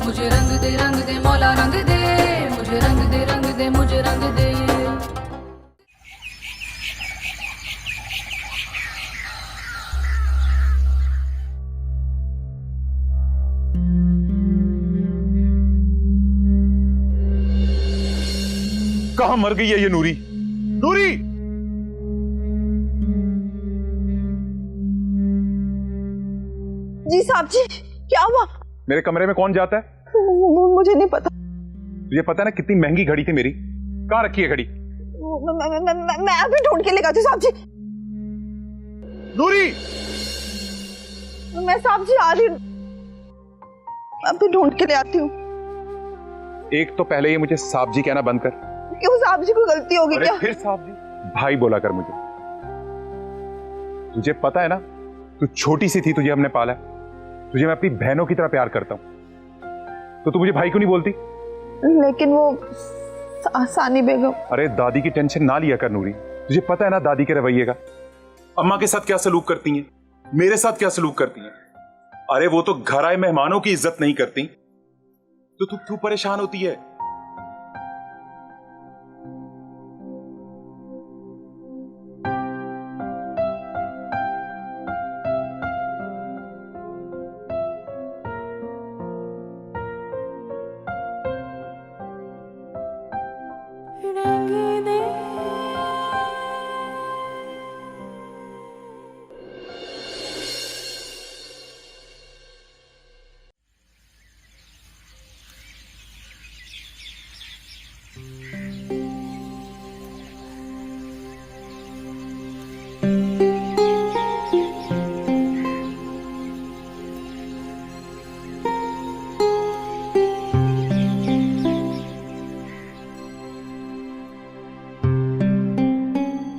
मुझे रंग दे मौला रंग दे, मुझे रंग दे मुझे रंग दे। कहां मर गई है ये नूरी? नूरी! जी साहब जी, क्या हुआ? मेरे कमरे में कौन जाता है? मुझे नहीं पता। तुझे पता है ना कितनी महंगी घड़ी थी मेरी? कहां रखी है घड़ी? मैं अभी ढूंढ के लेकर आती हूँ साहब जी। नूरी! मैं साहब जी आ रही हूँ, अभी ढूंढ के ले आती हूँ। एक तो पहले ये मुझे साहब जी कहना बंद कर। क्यों साहब जी, कोई गलती होगी अरे क्या? फिर साहब जी? भाई बोला कर मुझे। तुझे पता है ना, तू छोटी सी थी, तुझे हमने पाला है। तुझे मैं अपनी बहनों की तरह प्यार करता हूं, तो तू मुझे भाई क्यों नहीं बोलती? लेकिन वो सानी बेगम। अरे दादी की टेंशन ना लिया कर नूरी। तुझे पता है ना दादी के रवैये का। अम्मा के साथ क्या सलूक करती हैं, मेरे साथ क्या सलूक करती हैं। अरे वो तो घर आए मेहमानों की इज्जत नहीं करती, तो तू क्यों परेशान होती है?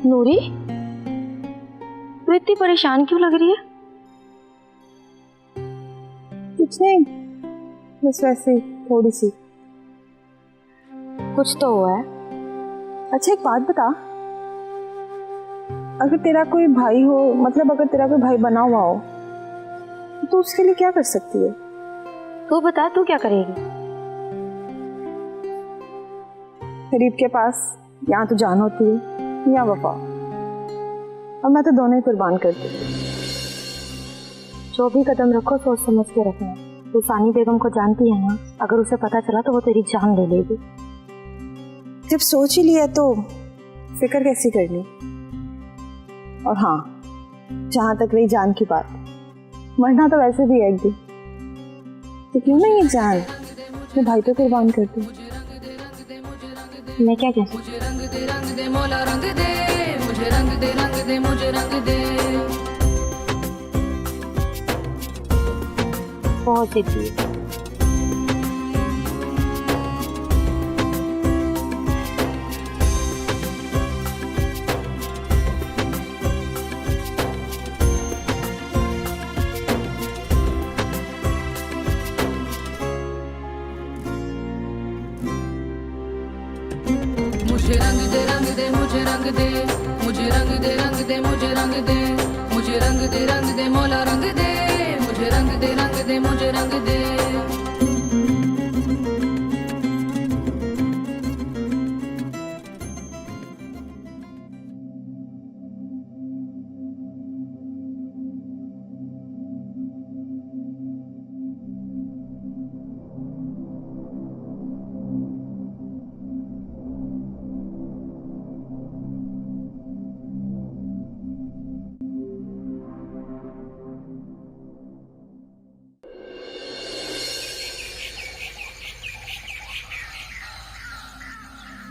नूरी, तू इतनी परेशान क्यों लग रही है? कुछ नहीं, बस वैसे थोड़ी सी। कुछ तो हुआ है। अच्छा एक बात बता, अगर तेरा कोई भाई हो, मतलब अगर तेरा कोई भाई बना हुआ हो, तो उसके लिए क्या कर सकती है? तू बता, तू क्या करेगी? गरीब के पास यहाँ तो जान होती है या वफा, और मैं तो दोनों ही कुर्बान करती हूँ। जो भी कदम रखो सोच समझ के रखना। तू सानी बेगम को जानती है ना, अगर उसे पता चला तो वो तेरी जान ले लेगी। जब सोच ही लिया तो फिक्र कैसी करनी। और हाँ, जहां तक रही जान की बात, मरना तो वैसे भी है एक दिन, तो क्यों नहीं ये जान अपने भाई पे कुर्बान करती हूँ। मैं क्या कहती? मुझे रंग दे मौला रंग दे, मुझे रंग दे मुझे रंग दे। बहुत जिद्दी है। मुझे रंग दे मुझे रंग दे, मुझे रंग दे मुझे रंग दे, मुझे रंग दे मौला रंग दे, मुझे रंग दे मुझे रंग दे।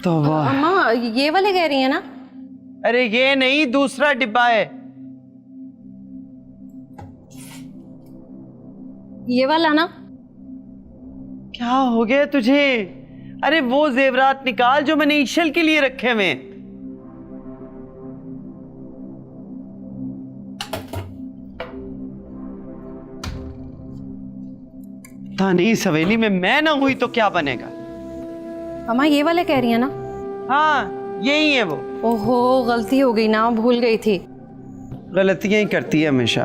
तो वाह। अम्मा ये वाले कह रही है ना? अरे ये नहीं, दूसरा डिब्बा है। ये वाला ना? क्या हो गया तुझे? अरे वो जेवरात निकाल जो मैंने ईशल के लिए रखे हुए। पता नहीं सवेली में मैं ना हुई तो क्या बनेगा। अम्मा ये वाले कह रही है ना? हाँ यही है वो। ओहो गलती हो गई ना, भूल गई थी। गलतियां ही करती है हमेशा।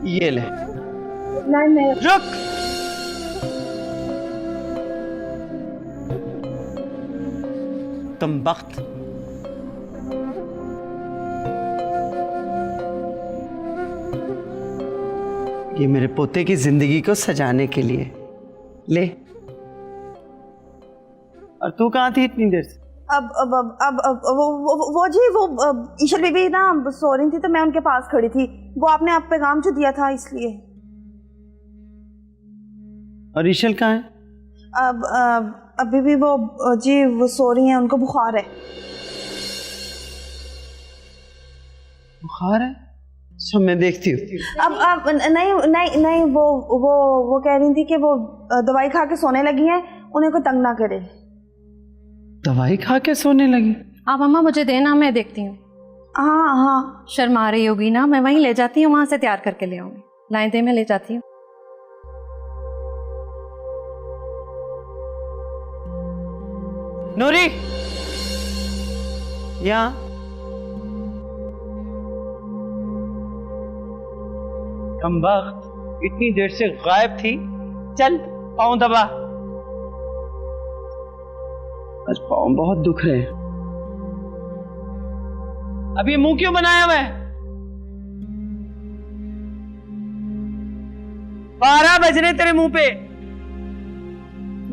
ये ले। नहीं मैं रुक। तुम वक्त ये मेरे पोते की जिंदगी को सजाने के लिए ले। और तू कहाँ थी इतनी देर से? अब वो जी वो ईशा बीबी ना सो रही थी तो मैं उनके पास खड़ी थी। वो आपने आप पैगाम जो दिया था इसलिए। और ईशल कहाँ है? अभी भी वो जी वो सो रही हैं, उनको बुखार है। बुखार है? अच्छा मैं देखती हूँ। अब नहीं नहीं नहीं वो कह रही थी कि वो दवाई खा के सोने लगी हैं, उन्हें कोई तंग ना करे। दवाई खा के सोने लगी? आप अम्मा मुझे देना, मैं देखती हूँ। हाँ हाँ शर्मा रही होगी ना, मैं वहीं ले जाती हूँ, वहां से तैयार करके ले आऊंगी। लाइन दे, मैं ले जाती हूँ। नूरी, यहाँ कम वक्त इतनी देर से गायब थी। चल पाँव दबा। आज पाँव बहुत दुख रहे हैं। अब ये मुंह क्यों बनाया मैं? 12 बज रहे तेरे मुंह पे।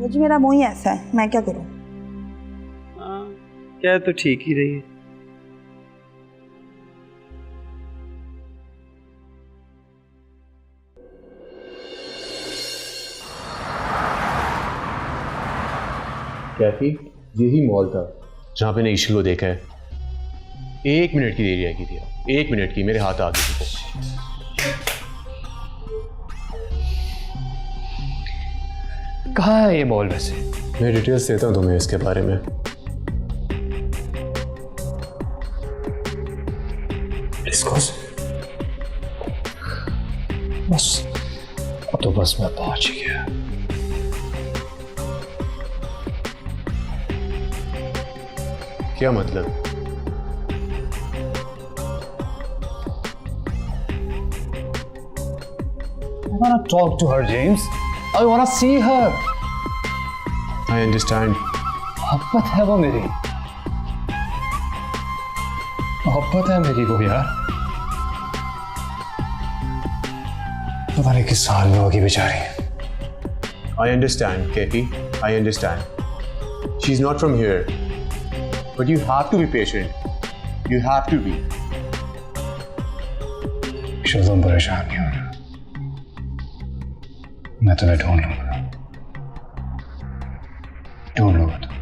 मुझे मेरा मुंह ही ऐसा है, मैं क्या करूं? हाँ, क्या तो ठीक ही रही है। कैफी, यही मॉल था जहां पे ने ईशल को देखा है। 1 मिनट की देरी आएगी थी, 1 मिनट की, मेरे हाथ आ गई थी। कहाँ है ये मॉल वैसे? मैं डिटेल्स देता हूँ तुम्हें इसके बारे में। बस अब तो बस मैं पहुंच ही गया। क्या मतलब? I wanna talk to her, James. I wanna see her. I understand. मोहब्बत है वो मेरी, मोहब्बत है मेरी वो यार। पता नहीं किस हाल में होगी बेचारी। I understand, Katie. I understand. She's not from here. But you have to be patient. You have to be. ईशल तुम परेशान नहीं होना, मैं तुम्हें ढूंढ लूंगा, ढूंढ लूंगा तुम।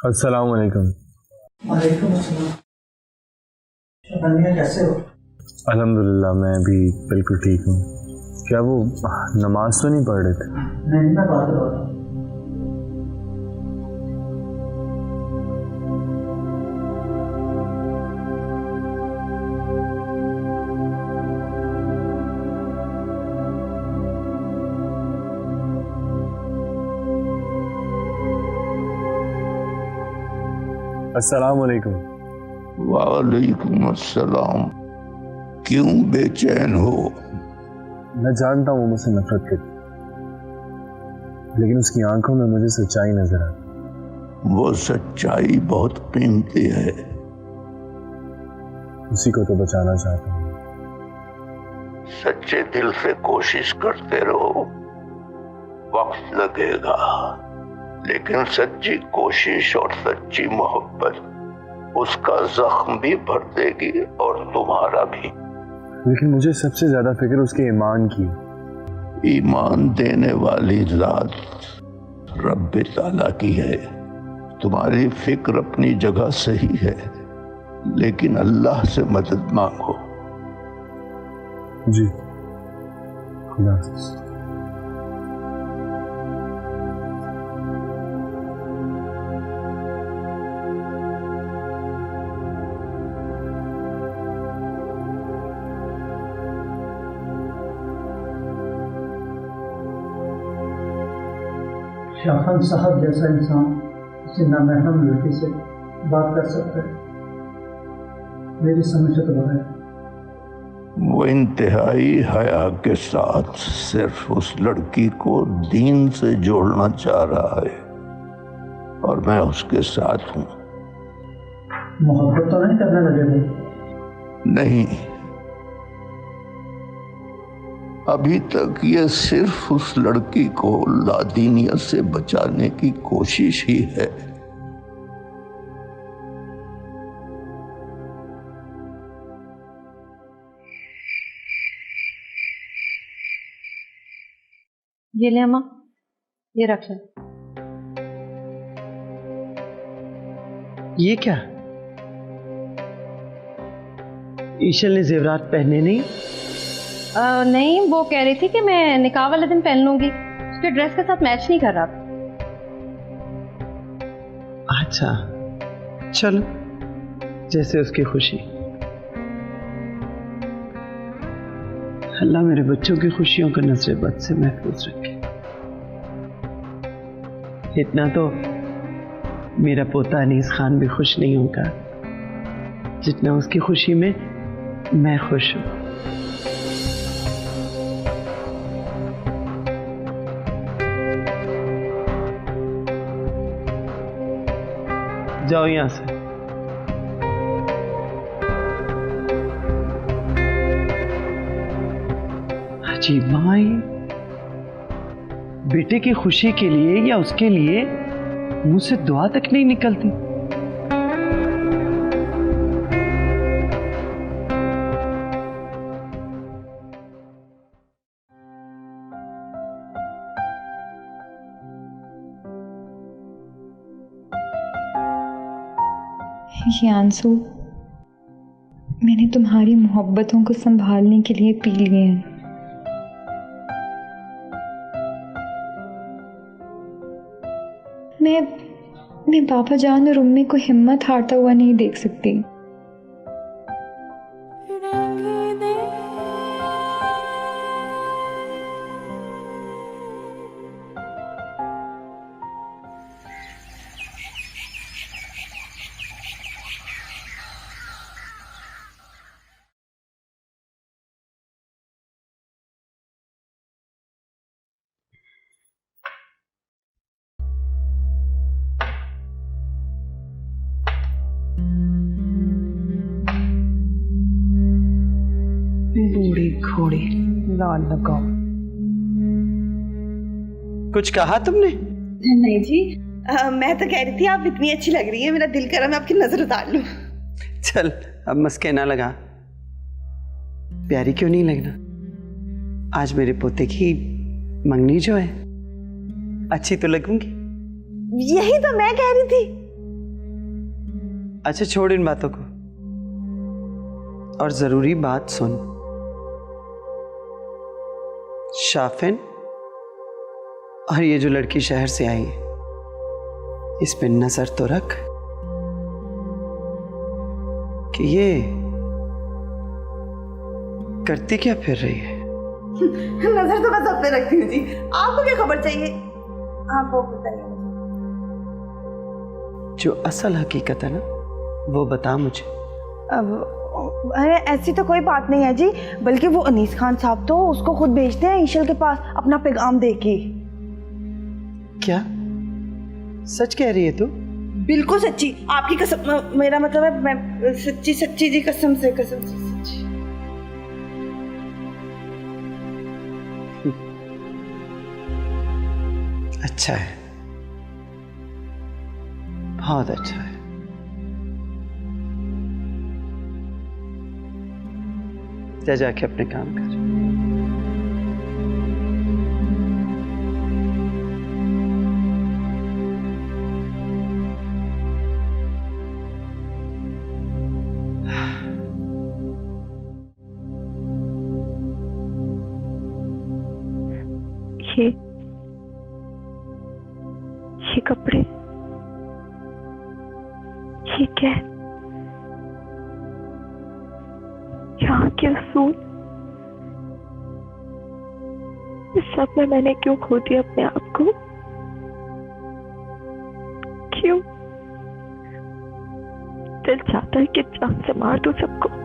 अस्सलाम वालेकुम। वालेकुम अस्सलाम। शबानिया कैसे हो? अल्हम्दुलिल्लाह मैं भी बिल्कुल ठीक हूँ। क्या वो नमाज तो नहीं पढ़ रहे थे? नहीं, मैं बात कर रहा था। अस्सलाम वालेकुम। वालेकुम अस्सलाम। क्यों बेचैन हो? मैं जानता हूँ वो मुझसे नफरत करती, लेकिन उसकी आंखों में मुझे सच्चाई नजर आती। वो सच्चाई बहुत कीमती है। उसी को तो बचाना चाहता हूँ। सच्चे दिल से कोशिश करते रहो, वक्त लगेगा, लेकिन सच्ची कोशिश और सच्ची मोहब्बत उसका जख्म भी भर देगी और तुम्हारा भी। लेकिन मुझे सबसे ज्यादा फिक्र उसके ईमान की। ईमान देने वाली जात रब्बे ताला की है। तुम्हारी फिक्र अपनी जगह सही है, लेकिन अल्लाह से मदद मांगो। जी, खुदा हाफिज़। शाफन साहब जैसा इंसान किसी नामहरम लड़की से बात कर सकता है? मेरी समझ से तो है। वो इंतहाई हया के साथ सिर्फ उस लड़की को दीन से जोड़ना चाह रहा है, और मैं उसके साथ हूँ। मोहब्बत तो नहीं करने लगे वो? नहीं, अभी तक ये सिर्फ उस लड़की को लादीनियत से बचाने की कोशिश ही है। ये ले अम्मा, ये रख ले। ये क्या? ईशल ने जेवरात पहने नहीं? नहीं, वो कह रही थी कि मैं निकाह वाले दिन पहन लूंगी, उसके ड्रेस के साथ मैच नहीं कर रहा था। अच्छा, चलो, जैसे उसकी खुशी। अल्लाह मेरे बच्चों की खुशियों को नजर बद से महफूज रखे। इतना तो मेरा पोता अनीस खान भी खुश नहीं होगा जितना उसकी खुशी में मैं खुश हूं। जाओ यहां से। अजीब माई, बेटे की खुशी के लिए या उसके लिए मुझसे दुआ तक नहीं निकलती। ये आंसू मैंने तुम्हारी मोहब्बतों को संभालने के लिए पी लिए हैं। मैं बाबा जान और उम्मी को हिम्मत हारता हुआ नहीं देख सकती। बूढ़ी घोड़ी लाल लगाओ। कुछ कहा तुमने? नहीं जी, मैं तो कह रही थी आप इतनी अच्छी लग रही है, मेरा दिल करा मैं आपकी नजर उतार लूं। चल अब मस्के ना लगा, प्यारी क्यों नहीं लगना? आज मेरे पोते की मंगनी जो है, अच्छी तो लगूंगी। यही तो मैं कह रही थी। अच्छा छोड़ इन बातों को और जरूरी बात सुन। शाफिन और ये जो लड़की शहर से आई है, इस पे नजर तो रख कि ये करती क्या फिर रही है। नजर तो मैं सब पे रखती हूँ जी, आपको क्या खबर चाहिए? आप वो बताइए। जो असल हकीकत है ना वो बता मुझे। अब अरे ऐसी तो कोई बात नहीं है जी, बल्कि वो अनीस खान साहब तो उसको खुद भेजते हैं ईशल के पास अपना पैगाम दे के। क्या सच कह रही है तू? बिल्कुल सच्ची, आपकी कसम, मेरा मतलब है मैं सच्ची सच्ची जी, कसम से सच्ची। अच्छा है, बहुत अच्छा है। जा जाके अपने काम कर। ये कपड़े, ये क्या, यहाँ के असूल, इस सब में मैंने क्यों खो दिया अपने आप को? क्यों? दिल चाहता है कि जान से मार दूं सबको।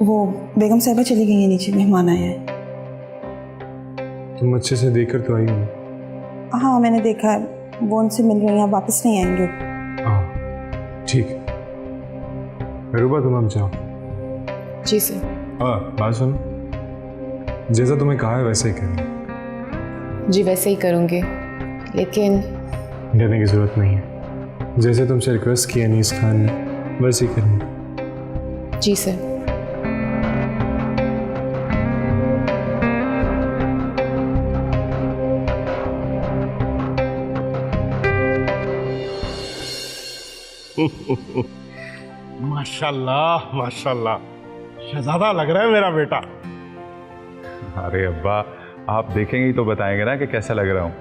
वो बेगम साहिबा चली गई है, नीचे मेहमान आए हैं। तुम अच्छे से देखकर तो आई हो? हाँ मैंने देखा है, वो उनसे मिल रही हैं, वापस नहीं आएंगे। हाँ ठीक है। रूबा तुम हम जाओ। जी सर। हाँ बात सुनो, जैसा तुम्हें कहा है वैसे ही करना। जी वैसे ही करूँगी, लेकिन डरने की जरूरत नहीं है। जैसे तुमसे रिक्वेस्ट किया अनीस खान ने वैसे ही करना। जी सर। माशाल्लाह माशाल्लाह, शहजादा लग रहा है मेरा बेटा। अरे अब्बा, आप देखेंगे ही तो बताएंगे ना कि कैसा लग रहा हूँ।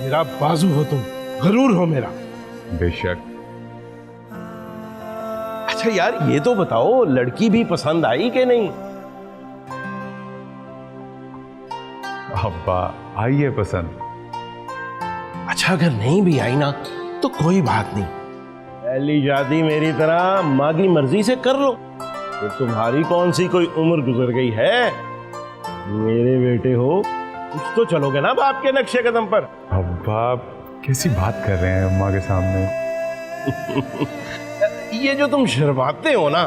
मेरा बाजू हो तुम, गरूर हो मेरा। बेशक। अच्छा यार ये तो बताओ, लड़की भी पसंद आई कि नहीं? अब्बा आई है पसंद। अच्छा अगर नहीं भी आई ना तो कोई बात नहीं, पहली शादी मेरी तरह माँ की मर्जी से कर लो। तो तुम्हारी कौन सी कोई उम्र गुजर गई है? मेरे बेटे हो, कुछ तो चलोगे ना बाप के नक्शे कदम पर। अब्बा कैसी बात कर रहे हैं अम्मा के सामने? ये जो तुम शर्माते हो ना,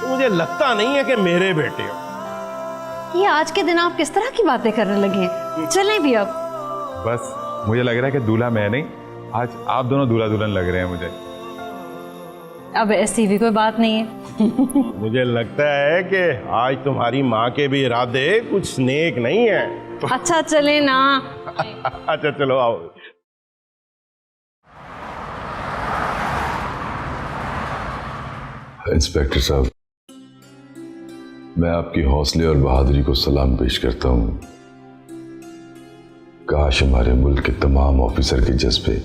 तो मुझे लगता नहीं है कि मेरे बेटे हो। ये आज के दिन आप किस तरह की बातें करने लगे हैं? चलें भी अब। बस मुझे लग रहा है कि दूल्हा मैं नहीं, आज आप दोनों दूल्हा दुल्हन लग रहे हैं मुझे। अब ऐसी भी कोई बात नहीं है। मुझे लगता है कि आज तुम्हारी माँ के भी इरादे कुछ नेक नहीं है। अच्छा चले ना। अच्छा चलो आओ। इंस्पेक्टर साहब, मैं आपकी हौसले और बहादुरी को सलाम पेश करता हूं। काश हमारे मुल्क के तमाम ऑफिसर के जज्बे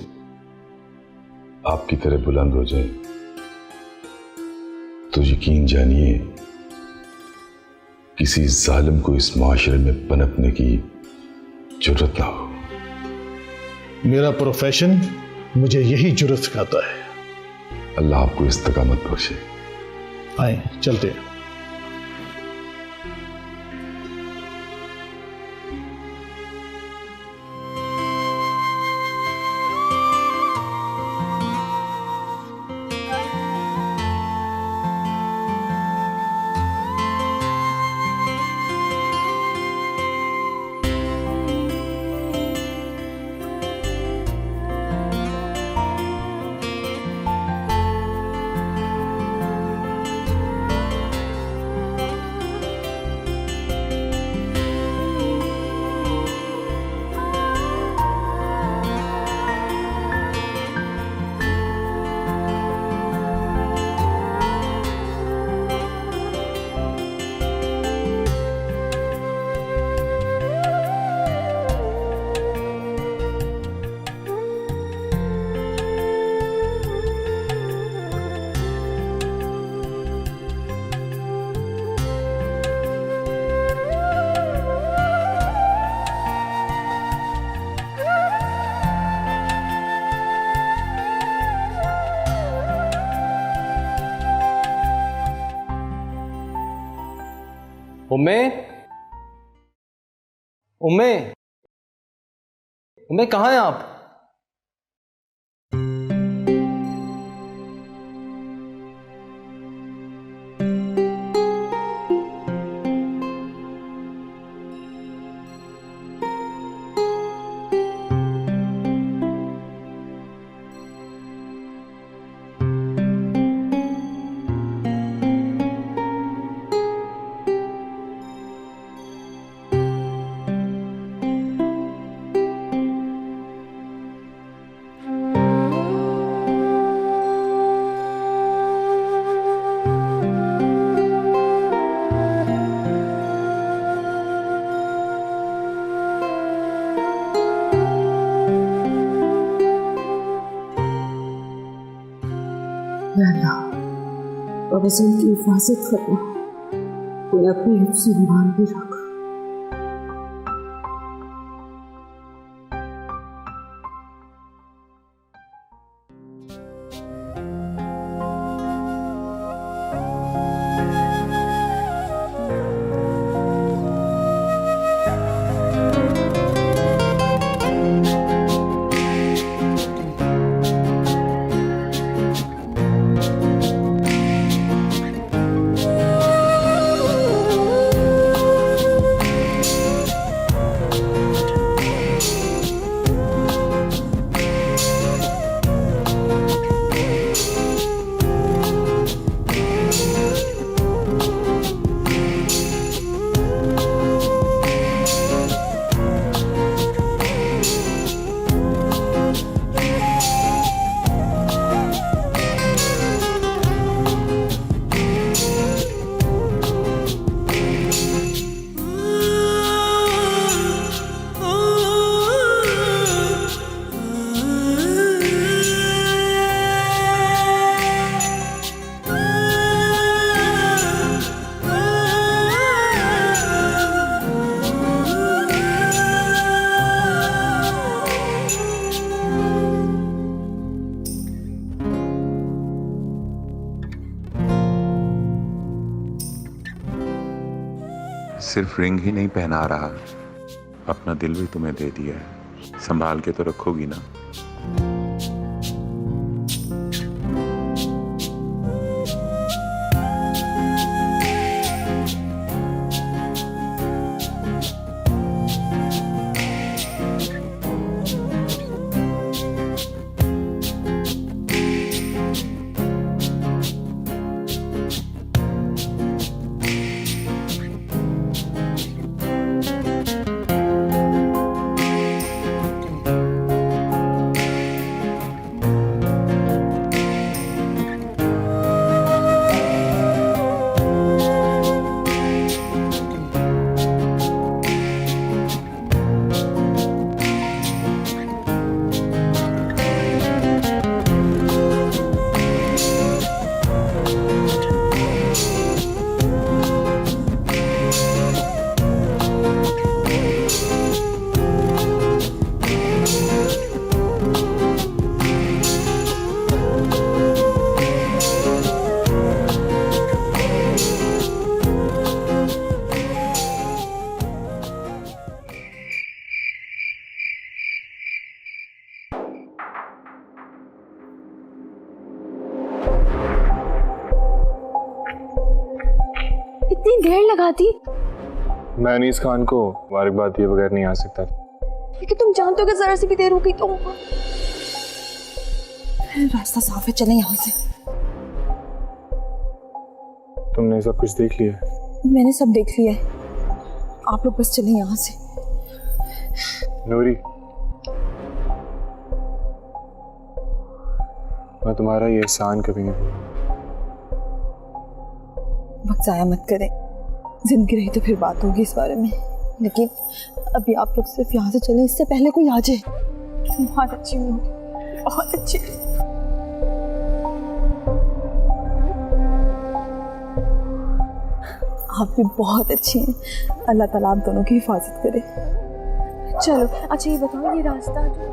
आपकी तरह बुलंद हो जाएं, तो यकीन जानिए किसी जालिम को इस माशरे में पनपने की जरूरत ना हो। मेरा प्रोफेशन मुझे यही जुर्रत सिखाता है। अल्लाह आपको इस्तकामत बख्शे। आए चलते हैं। उम्मे उम्मे उम्मे कहाँ हैं आप? वज़न की हिफाजत करना, कोई अपने हिफ्ज़ से ईमान भी रख। सिर्फ रिंग ही नहीं पहना रहा, अपना दिल भी तुम्हें दे दिया है। संभाल के तो रखोगी ना? इतनी देर लगाती। मैं अनीस खान को मुबारकबाद दिए बगैर नहीं आ सकता। लेकिन तुम जानते हो कि जरा सी भी देर हो गई तो रास्ता साफ है, चलें यहाँ से। तुमने सब कुछ देख लिया? मैंने सब देख लिया है, आप लोग बस चलें यहाँ से। नूरी, मैं तुम्हारा ये एहसान कभी नहीं भूलूंगा। वक्त जाया मत करें, जिंदगी रही तो फिर बात होगी इस बारे में, लेकिन अभी आप लोग सिर्फ यहाँ से चलें, इससे पहले कोई आ जाए। बहुत अच्छी हूँ, बहुत अच्छी। आप भी बहुत अच्छी हैं, अल्लाह ताला आप दोनों की हिफाजत करे। चलो अच्छा ये बताओ, ये रास्ता जो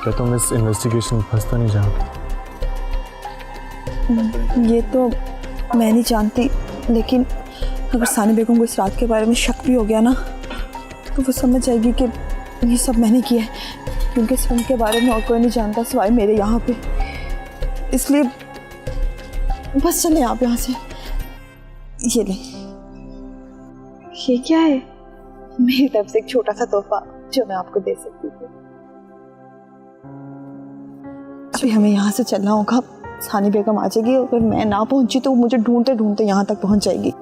क्या तुम इस इन्वेस्टिगेशन में फंस तो नहीं जाओगे? ये तो मैं नहीं जानती, लेकिन अगर सानी बेगम को इस रात के बारे में शक भी हो गया ना, तो वो समझ जाएगी कि ये सब मैंने किया है, क्योंकि इस फिल्म के बारे में और कोई नहीं जानता सिवाय मेरे यहाँ पे। इसलिए बस चले आप यहाँ से। ये ले, ये क्या है? मेरी तरफ से एक छोटा सा तोहफा जो मैं आपको दे सकती थी। अभी हमें यहाँ से चलना होगा, सानी बेगम आ जाएगी, अगर मैं ना पहुंची तो वो मुझे ढूंढते ढूंढते यहाँ तक पहुंच जाएगी।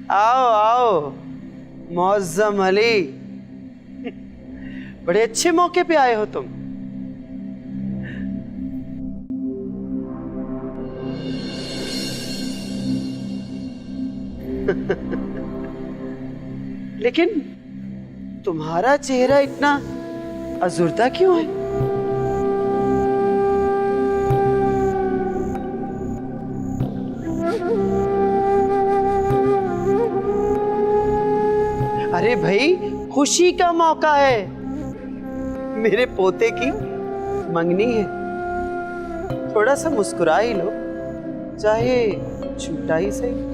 आओ आओ मौज़म अली, बड़े अच्छे मौके पे आए हो तुम। लेकिन तुम्हारा चेहरा इतना अज़ुर्दा क्यों है? अरे भाई, खुशी का मौका है, मेरे पोते की मंगनी है, थोड़ा सा मुस्कुरा ही लो, चाहे छूटा ही सही।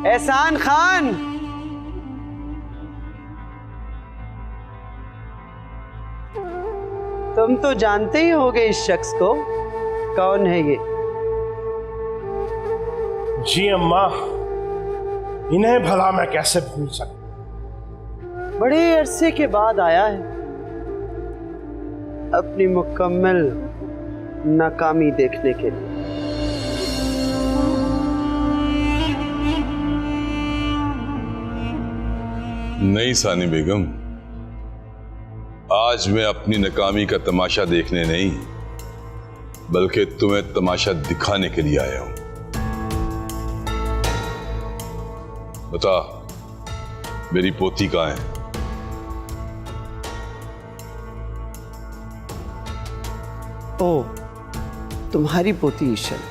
एहसान खान, तुम तो जानते ही होगे इस शख्स को, कौन है ये? जी अम्मा, इन्हें भला मैं कैसे भूल सकता। बड़े अरसे के बाद आया है, अपनी मुकम्मल नाकामी देखने के लिए। नहीं सानी बेगम, आज मैं अपनी नाकामी का तमाशा देखने नहीं, बल्कि तुम्हें तमाशा दिखाने के लिए आया हूं। बता, मेरी पोती कहां है? ओ, तुम्हारी पोती इशल।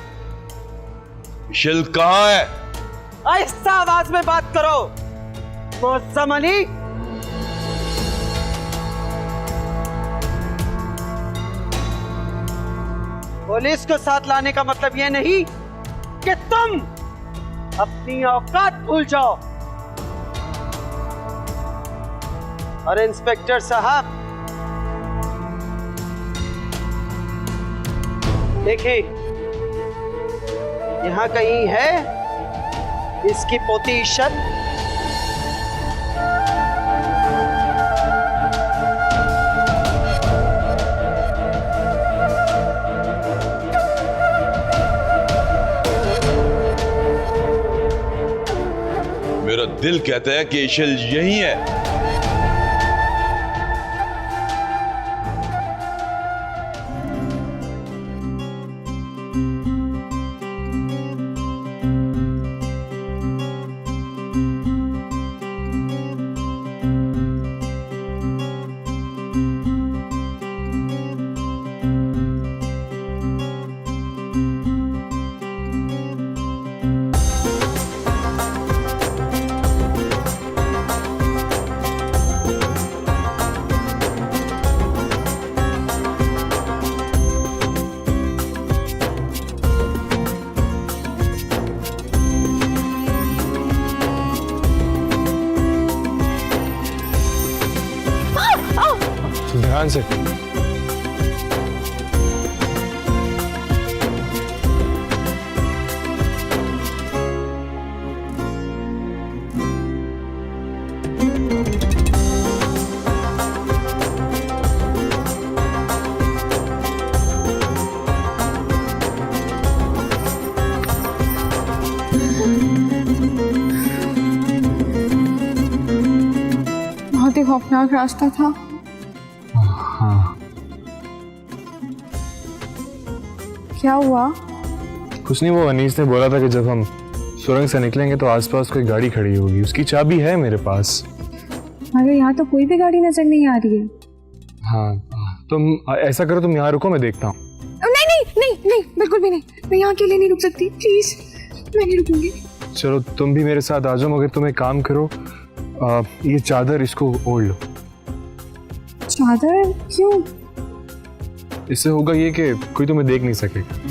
इशल कहां है? आहिस्ता आवाज में बात करो मौज़म अली। पुलिस को साथ लाने का मतलब यह नहीं कि तुम अपनी औकात भूल जाओ। और इंस्पेक्टर साहब, देखिए, यहां कहीं है इसकी पोती इशल? मेरा दिल कहता है कि इशल यही है। ध्यान से। बहुत ही खौफनाक रास्ता था। हाँ, क्या हुआ? कुछ नहीं, वो अनीस ने बोला था कि जब हम सुरंग से निकलेंगे तो आसपास कोई गाड़ी खड़ी होगी, उसकी चाबी है मेरे पास। मगर यहाँ तो कोई भी गाड़ी नजर नहीं आ रही है। हाँ, तुम ऐसा करो, तुम यहाँ रुको, मैं देखता हूँ। नहीं नहीं नहीं नहीं, बिल्कुल भी नहीं, मैं यहाँ अकेले नहीं रुक सकती, प्लीज, मैं नहीं रुकूंगी। चलो तुम भी मेरे साथ आ जाओ, मगर तुम एक काम करो, ये चादर इसको ओढ़ लो। चादर क्यों? इससे होगा ये कि कोई तुम्हें देख नहीं सकेगा।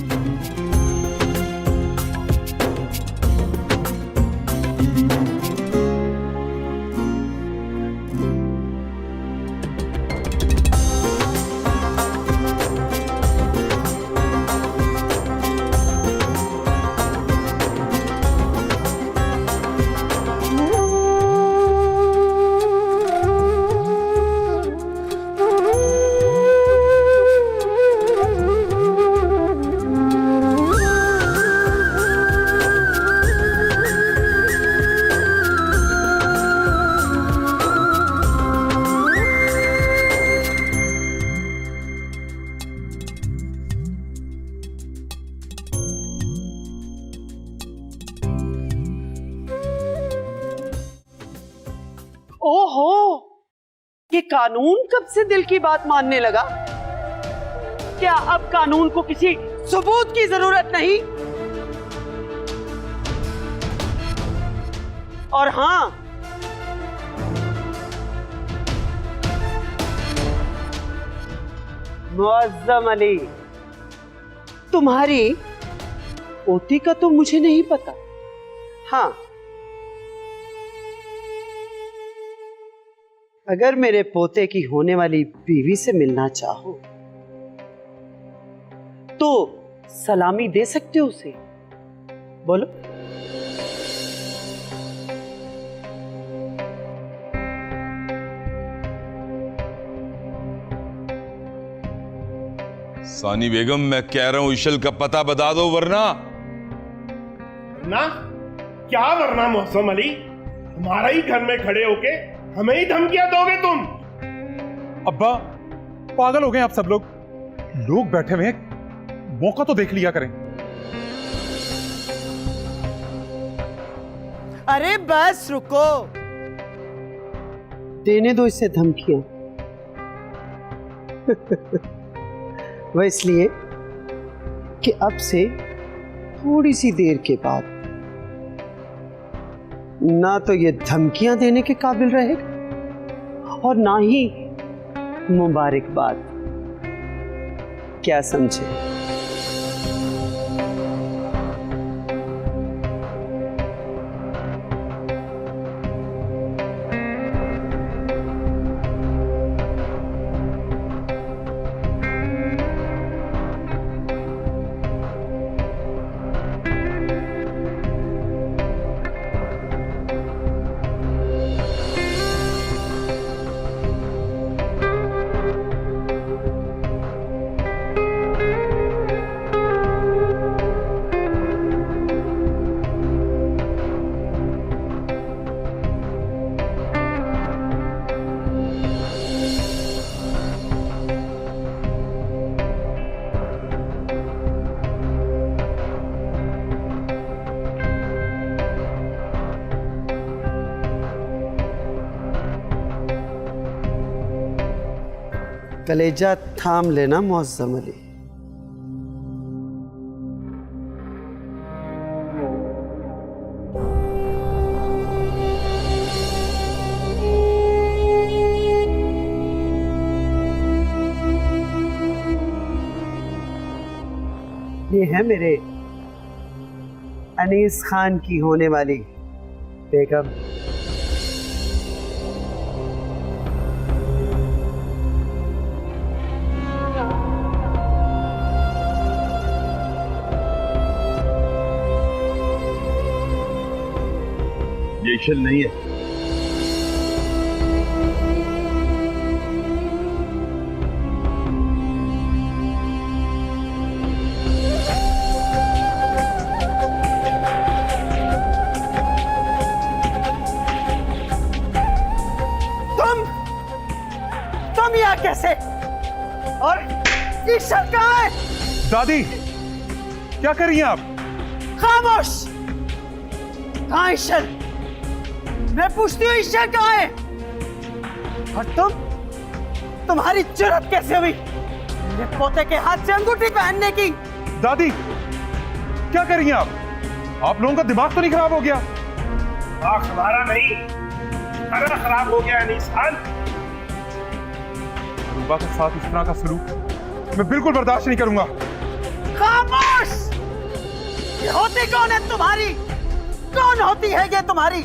ओहो, ये कानून कब से दिल की बात मानने लगा? क्या अब कानून को किसी सबूत की जरूरत नहीं? और हां, मुअज्जम अली, तुम्हारी पोती का तो मुझे नहीं पता। हाँ, अगर मेरे पोते की होने वाली बीवी से मिलना चाहो तो सलामी दे सकते हो उसे, बोलो। सानी बेगम, मैं कह रहा हूं इशल का पता बता दो, वरना ना क्या वरना मौसम अली, हमारा ही घर में खड़े होके हमें ही धमकियां दोगे तुम? अब्बा, पागल हो गए आप सब लोग बैठे हुए हैं, मौका तो देख लिया करें। अरे बस रुको, देने दो इसे धमकियां। वह इसलिए कि अब से थोड़ी सी देर के बाद ना तो ये धमकियां देने के काबिल रहेगा और ना ही मुबारकबाद। क्या समझे? कलेजा थाम लेना मुअज्जम अली। ये है मेरे अनीस खान की होने वाली बेगम। ये ईशल नहीं है। तुम यहाँ कैसे? और ईशल कहाँ है? दादी क्या कर रही हैं आप? खामोश! कहाँ ईशल? मैं पूछती हूँ ईशल कहाँ है? और तुम्हारी जुर्रत कैसे हुई मेरे पोते के हाथ से अंगूठी पहनने की? दादी क्या कर रही हैं आप लोगों का दिमाग तो नहीं खराब हो गया? हमारा नहीं, सारा खराब हो गया निशान। रूबा के साथ इस तरह का सलूक मैं बिल्कुल बर्दाश्त नहीं करूंगा। खामोश! ये होती कौन है तुम्हारी? कौन होती है ये तुम्हारी?